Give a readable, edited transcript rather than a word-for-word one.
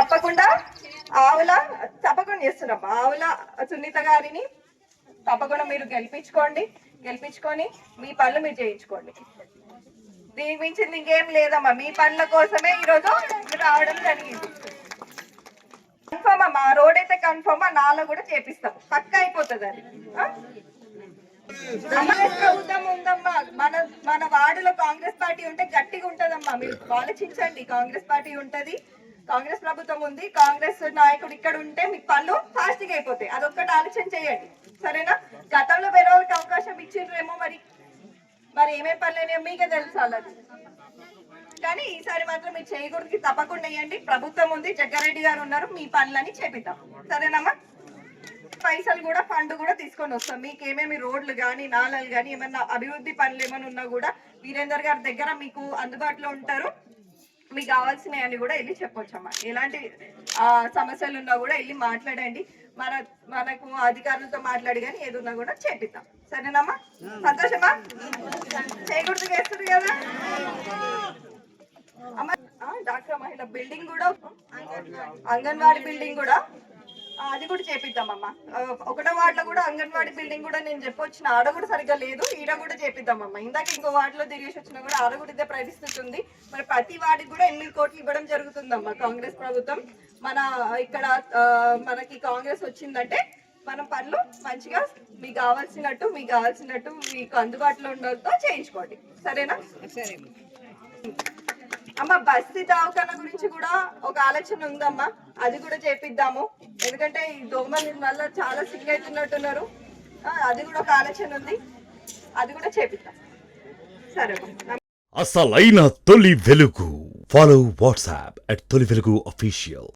తప్పకుండా తప్పకుండా చేస్తున్నాం. ఆవుల సునీత గారిని తప్పకుండా మీరు గెలిపించుకొని మీ పనులు మీరు చేయించుకోండి. దీనికి మించింది ఇంకేం లేదమ్మా. మీ పనుల కోసమే ఈరోజు రావడం జరిగింది. కన్ఫర్మ్ అమ్మా, రోడ్ అయితే కన్ఫర్మ్, నాలో కూడా చేపిస్తాం, పక్క అయిపోతుంది అది. కాంగ్రెస్ ప్రభుత్వం ఉందమ్మా. మన వార్డులో కాంగ్రెస్ పార్టీ ఉంటే గట్టిగా ఉంటదమ్మా. మీరు ఆలోచించండి, కాంగ్రెస్ పార్టీ ఉంటది, కాంగ్రెస్ ప్రభుత్వం ఉంది, కాంగ్రెస్ నాయకుడు ఇక్కడ ఉంటే మీ పనులు ఫాస్ట్గా అయిపోతాయి. అదొక్కటి ఆలోచన చేయండి, సరేనా? గతంలో వేరే వాళ్ళకి అవకాశం ఇచ్చిండ్రేమో, మరి ఏమేం పనులు మీకే తెలుసు వాళ్ళది. కానీ ఈసారి మాత్రం మీరు చేయకూడదు, తప్పకుండా వేయండి. ప్రభుత్వం ఉంది, జగ్గారెడ్డి గారు ఉన్నారు, మీ పనులని చేపిద్దాం, సరేనమ్మా? పైసలు కూడా ఫండ్ కూడా తీసుకొని వస్తాం. మీకు ఏమేమి రోడ్లు కానీ నాళాలు కానీ ఏమన్నా అభివృద్ధి పనులు ఏమైనా ఉన్నా కూడా వీరేందర్ గారి దగ్గర మీకు అందుబాటులో ఉంటారు. మీకు కావాల్సినవి అని కూడా వెళ్ళి చెప్పొచ్చమ్మా. ఎలాంటి సమస్యలు ఉన్నా కూడా వెళ్ళి మాట్లాడండి. మనకు అధికారులతో మాట్లాడి కానీ ఏది ఉన్నా కూడా చేపిద్దాం, సరేనమ్మా? సంతోషమా? చేయకూడదు చేస్తారు కదా అమ్మ. డాక్టర్ మహిళ బిల్డింగ్ కూడా, అంగన్వాడీ బిల్డింగ్ కూడా, అది కూడా చేపిద్దామమ్మా. 1వ వార్డులో కూడా అంగన్వాడీ బిల్డింగ్ కూడా నేను చెప్పొచ్చిన, ఆడ కూడా సరిగ్గా లేదు, ఈడ కూడా చేపిద్దామమ్మా. ఇందాక ఇంకో వార్డులో తిరిగేసి వచ్చినా కూడా ఆడ కూడా ఇదే పరిస్థితి ఉంది. మరి ప్రతి వార్డుకి కూడా 8 కోట్లు ఇవ్వడం జరుగుతుందమ్మా కాంగ్రెస్ ప్రభుత్వం. ఇక్కడ మనకి కాంగ్రెస్ వచ్చిందంటే మనం పనులు మంచిగా మీకు కావాల్సినట్టు మీకు అందుబాటులో ఉండడంతో చేయించుకోండి, సరేనా? సరే అమ్మ. బస్తీ దవాఖాన గురించి కూడా ఒక ఆలోచన ఉందమ్మా, అది కూడా చేపిద్దాము. ఎందుకంటే ఈ దోమల వల్ల చాలా సిక్ అవుతున్నట్టున్నారు, అది కూడా ఒక ఆలోచన ఉంది, అది కూడా చేపిద్దాం, సరే? అసలైన తొలి వెలుగు. ఫాలో వాట్సాప్ @తొలి వెలుగు official.